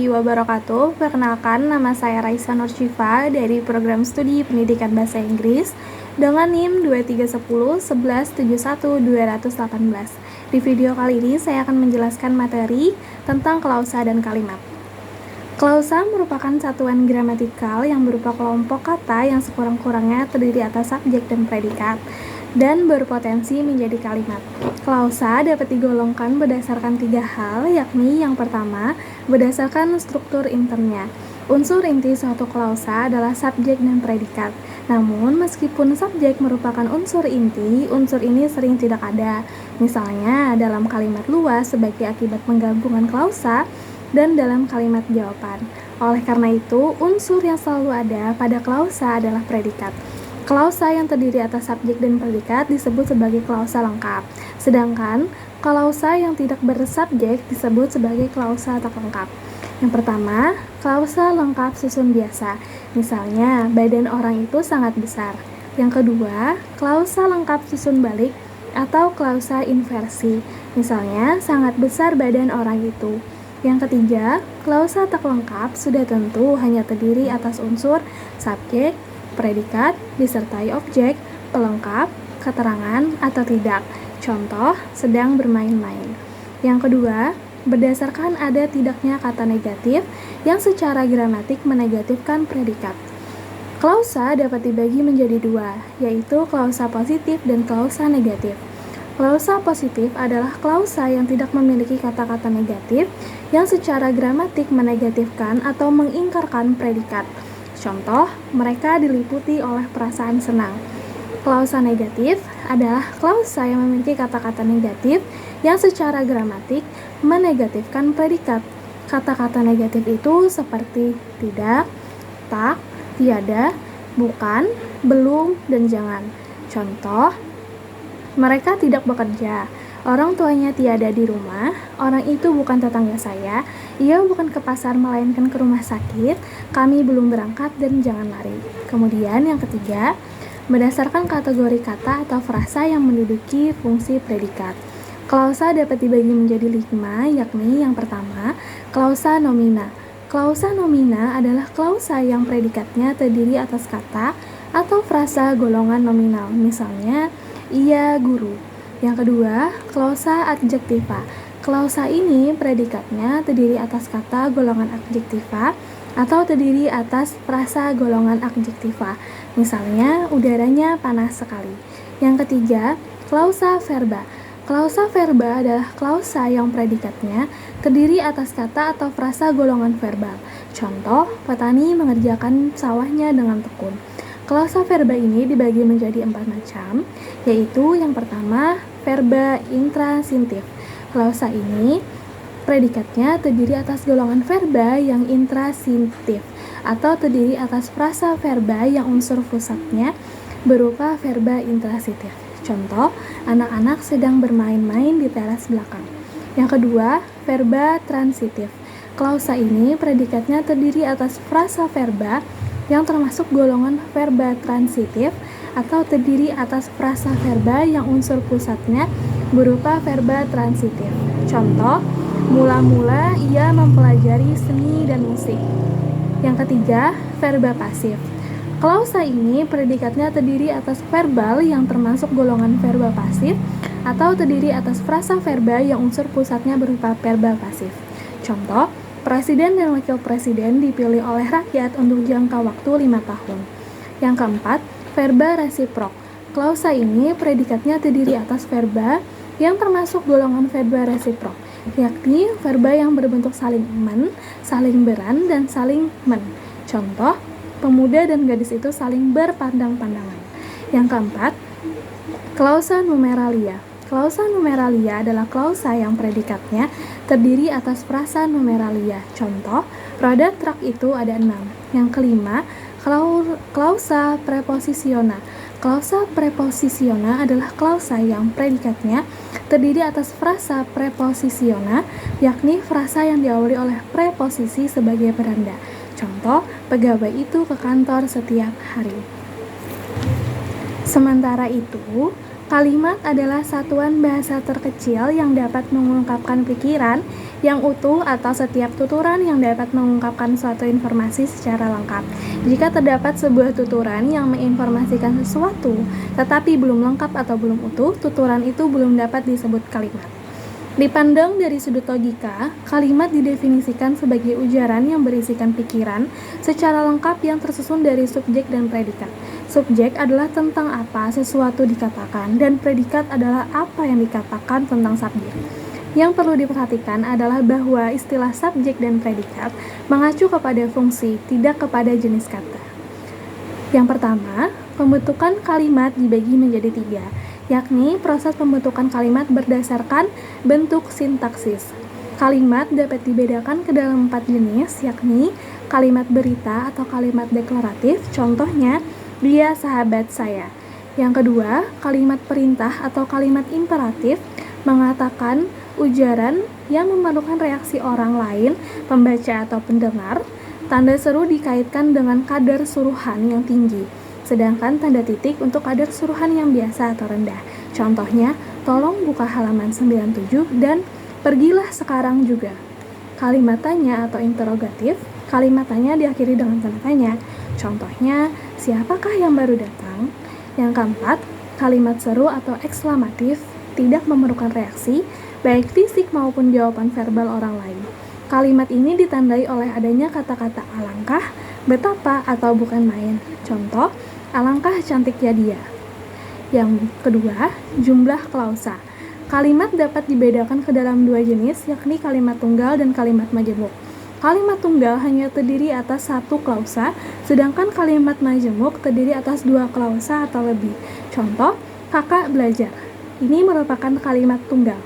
warahmatullahi wabarakatuh. Perkenalkan, nama saya Raisa Nursyifa dari Program Studi Pendidikan Bahasa Inggris dengan NIM 2310 1171 218. Di video kali ini saya akan menjelaskan materi tentang klausa dan kalimat. Klausa merupakan satuan gramatikal yang berupa kelompok kata yang sekurang-kurangnya terdiri atas subjek dan predikat dan berpotensi menjadi kalimat. Klausa dapat digolongkan berdasarkan 3 hal, yakni yang pertama, berdasarkan struktur internnya. Unsur inti suatu klausa adalah subjek dan predikat. Namun, meskipun subjek merupakan unsur inti, unsur ini sering tidak ada. Misalnya, dalam kalimat luas sebagai akibat penggabungan klausa dan dalam kalimat jawaban. Oleh karena itu, unsur yang selalu ada pada klausa adalah predikat. Klausa yang terdiri atas subjek dan predikat disebut sebagai klausa lengkap. Sedangkan klausa yang tidak bersubjek disebut sebagai klausa tak lengkap. Yang pertama, klausa lengkap susun biasa. Misalnya, badan orang itu sangat besar. Yang kedua, klausa lengkap susun balik atau klausa inversi. Misalnya, sangat besar badan orang itu. Yang ketiga, klausa tak lengkap sudah tentu hanya terdiri atas unsur subjek, predikat, disertai objek, pelengkap, keterangan, atau tidak. Contoh, sedang bermain-main. Yang kedua, berdasarkan ada tidaknya kata negatif yang secara gramatik menegatifkan predikat. Klausa dapat dibagi menjadi 2, yaitu klausa positif dan klausa negatif. Klausa positif adalah klausa yang tidak memiliki kata-kata negatif yang secara gramatik menegatifkan atau mengingkarkan predikat. Contoh, mereka diliputi oleh perasaan senang. Klausa negatif adalah klausa yang memiliki kata-kata negatif yang secara gramatik menegatifkan predikat. Kata-kata negatif itu seperti tidak, tak, tiada, bukan, belum, dan jangan. Contoh, mereka tidak bekerja. Orang tuanya tiada di rumah. Orang itu bukan tetangga saya. Ia bukan ke pasar melainkan ke rumah sakit. Kami belum berangkat dan jangan lari. Kemudian yang ketiga, berdasarkan kategori kata atau frasa yang menduduki fungsi predikat. Klausa dapat dibagi menjadi 5, yakni yang pertama, klausa nomina. Klausa nomina adalah klausa yang predikatnya terdiri atas kata atau frasa golongan nominal. Misalnya, ia guru. Yang kedua, klausa adjektiva. Klausa ini predikatnya terdiri atas kata golongan adjektiva atau terdiri atas frasa golongan adjektiva. Misalnya, udaranya panas sekali. Yang ketiga, klausa verba. Klausa verba adalah klausa yang predikatnya terdiri atas kata atau frasa golongan verbal. Contoh, petani mengerjakan sawahnya dengan tekun. Klausa verba ini dibagi menjadi 4 macam, yaitu yang pertama, verba intransitif. Klausa ini predikatnya terdiri atas golongan verba yang intransitif atau terdiri atas frasa verba yang unsur pusatnya berupa verba intransitif. Contoh, anak-anak sedang bermain-main di teras belakang. Yang kedua, verba transitif. Klausa ini predikatnya terdiri atas frasa verba yang termasuk golongan verba transitif atau terdiri atas frasa verba yang unsur pusatnya berupa verba transitif. Contoh, mula-mula ia mempelajari seni dan musik. Yang ketiga, verba pasif. Klausa ini predikatnya terdiri atas verbal yang termasuk golongan verba pasif atau terdiri atas frasa verba yang unsur pusatnya berupa verba pasif. Contoh, presiden dan wakil presiden dipilih oleh rakyat untuk jangka waktu 5 tahun. Yang keempat, verba resiprok. Klausa ini predikatnya terdiri atas verba yang termasuk golongan verba resiprok, yakni verba yang berbentuk saling men, saling beran, dan saling men. Contoh, pemuda dan gadis itu saling berpandang-pandangan. Yang keempat, klausa numeralia. Klausa numeralia adalah klausa yang predikatnya terdiri atas frasa numeralia. Contoh, roda truk itu ada 6. Yang kelima, klausa preposisiona. Klausa preposisiona adalah klausa yang predikatnya terdiri atas frasa preposisiona, yakni frasa yang diawali oleh preposisi sebagai penanda. Contoh, pegawai itu ke kantor setiap hari. Sementara itu, Kalimat adalah satuan bahasa terkecil yang dapat mengungkapkan pikiran yang utuh atau setiap tuturan yang dapat mengungkapkan suatu informasi secara lengkap. Jika terdapat sebuah tuturan yang menginformasikan sesuatu, tetapi belum lengkap atau belum utuh, tuturan itu belum dapat disebut kalimat. Dipandang dari sudut logika, kalimat didefinisikan sebagai ujaran yang berisikan pikiran secara lengkap yang tersusun dari subjek dan predikat. Subjek adalah tentang apa sesuatu dikatakan, dan predikat adalah apa yang dikatakan tentang subjek. Yang perlu diperhatikan adalah bahwa istilah subjek dan predikat mengacu kepada fungsi, tidak kepada jenis kata. Yang pertama, pembentukan kalimat dibagi menjadi 3, yakni proses pembentukan kalimat berdasarkan bentuk sintaksis. Kalimat dapat dibedakan ke dalam 4 jenis, yakni kalimat berita atau kalimat deklaratif, contohnya, dia sahabat saya. Yang kedua, kalimat perintah atau kalimat imperatif mengatakan ujaran yang memerlukan reaksi orang lain, pembaca atau pendengar. Tanda seru dikaitkan dengan kadar suruhan yang tinggi, sedangkan tanda titik untuk kadar suruhan yang biasa atau rendah. Contohnya, tolong buka halaman 97 dan pergilah sekarang juga. Kalimat tanya atau interrogatif, kalimat tanya diakhiri dengan tanda tanya. Contohnya, siapakah yang baru datang? Yang keempat, kalimat seru atau ekslamatif tidak memerlukan reaksi, baik fisik maupun jawaban verbal orang lain. Kalimat ini ditandai oleh adanya kata-kata alangkah, betapa, atau bukan main. Contoh, alangkah cantiknya dia. Yang kedua, jumlah klausa. Kalimat dapat dibedakan ke dalam 2 jenis, yakni kalimat tunggal dan kalimat majemuk. Kalimat tunggal hanya terdiri atas 1 klausa, sedangkan kalimat majemuk terdiri atas 2 klausa atau lebih. Contoh, kakak belajar. Ini merupakan kalimat tunggal.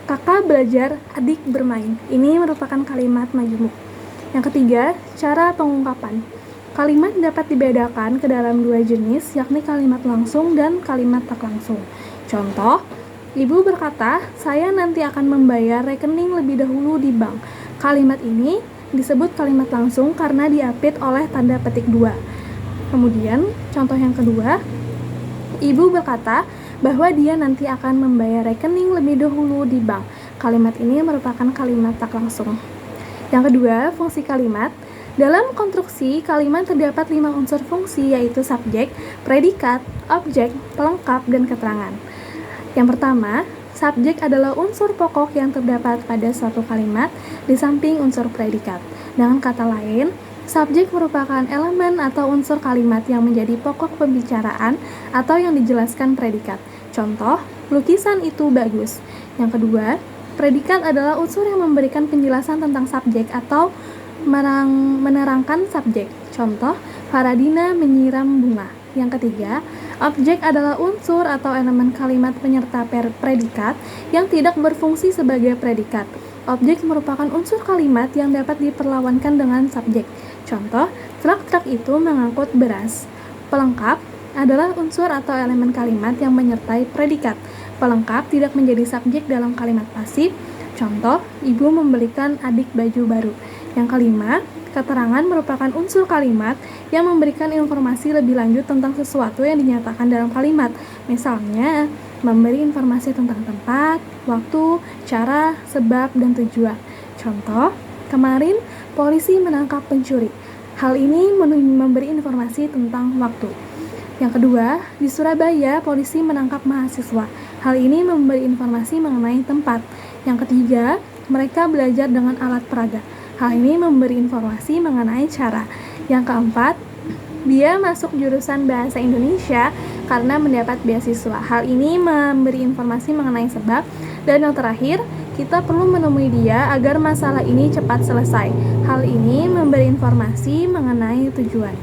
Kakak belajar, adik bermain. Ini merupakan kalimat majemuk. Yang ketiga, cara pengungkapan. Kalimat dapat dibedakan ke dalam 2 jenis, yakni kalimat langsung dan kalimat tak langsung. Contoh, ibu berkata, saya nanti akan membayar rekening lebih dahulu di bank. Kalimat ini disebut kalimat langsung karena diapit oleh tanda petik 2. Kemudian, contoh yang kedua, ibu berkata bahwa dia nanti akan membayar rekening lebih dahulu di bank. Kalimat ini merupakan kalimat tak langsung. Yang kedua, fungsi kalimat. Dalam konstruksi, kalimat terdapat 5 unsur fungsi, yaitu subjek, predikat, objek, pelengkap, dan keterangan. Yang pertama, subjek adalah unsur pokok yang terdapat pada suatu kalimat di samping unsur predikat. Dengan kata lain, subjek merupakan elemen atau unsur kalimat yang menjadi pokok pembicaraan atau yang dijelaskan predikat. Contoh, lukisan itu bagus. Yang kedua, predikat adalah unsur yang memberikan penjelasan tentang subjek atau menerangkan subjek. Contoh, Faradina menyiram bunga. Yang ketiga, objek adalah unsur atau elemen kalimat penyerta predikat yang tidak berfungsi sebagai predikat. Objek merupakan unsur kalimat yang dapat diperlawankan dengan subjek. Contoh, truk itu mengangkut beras. Pelengkap adalah unsur atau elemen kalimat yang menyertai predikat. Pelengkap tidak menjadi subjek dalam kalimat pasif. Contoh, ibu membelikan adik baju baru. Yang kelima, keterangan merupakan unsur kalimat yang memberikan informasi lebih lanjut tentang sesuatu yang dinyatakan dalam kalimat. Misalnya, memberi informasi tentang tempat, waktu, cara, sebab, dan tujuan. Contoh, kemarin polisi menangkap pencuri. Hal ini memberi informasi tentang waktu. Yang kedua, di Surabaya polisi menangkap mahasiswa. Hal ini memberi informasi mengenai tempat. Yang ketiga, mereka belajar dengan alat peraga. Hal ini memberi informasi mengenai cara. Yang keempat, dia masuk jurusan bahasa Indonesia karena mendapat beasiswa. Hal ini memberi informasi mengenai sebab. Dan yang terakhir, kita perlu menemui dia agar masalah ini cepat selesai. Hal ini memberi informasi mengenai tujuan.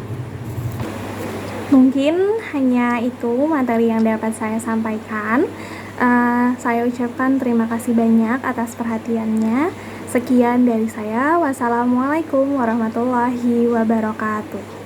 Mungkin hanya itu materi yang dapat saya sampaikan. Saya ucapkan terima kasih banyak atas perhatiannya. Sekian dari saya. Wassalamualaikum warahmatullahi wabarakatuh.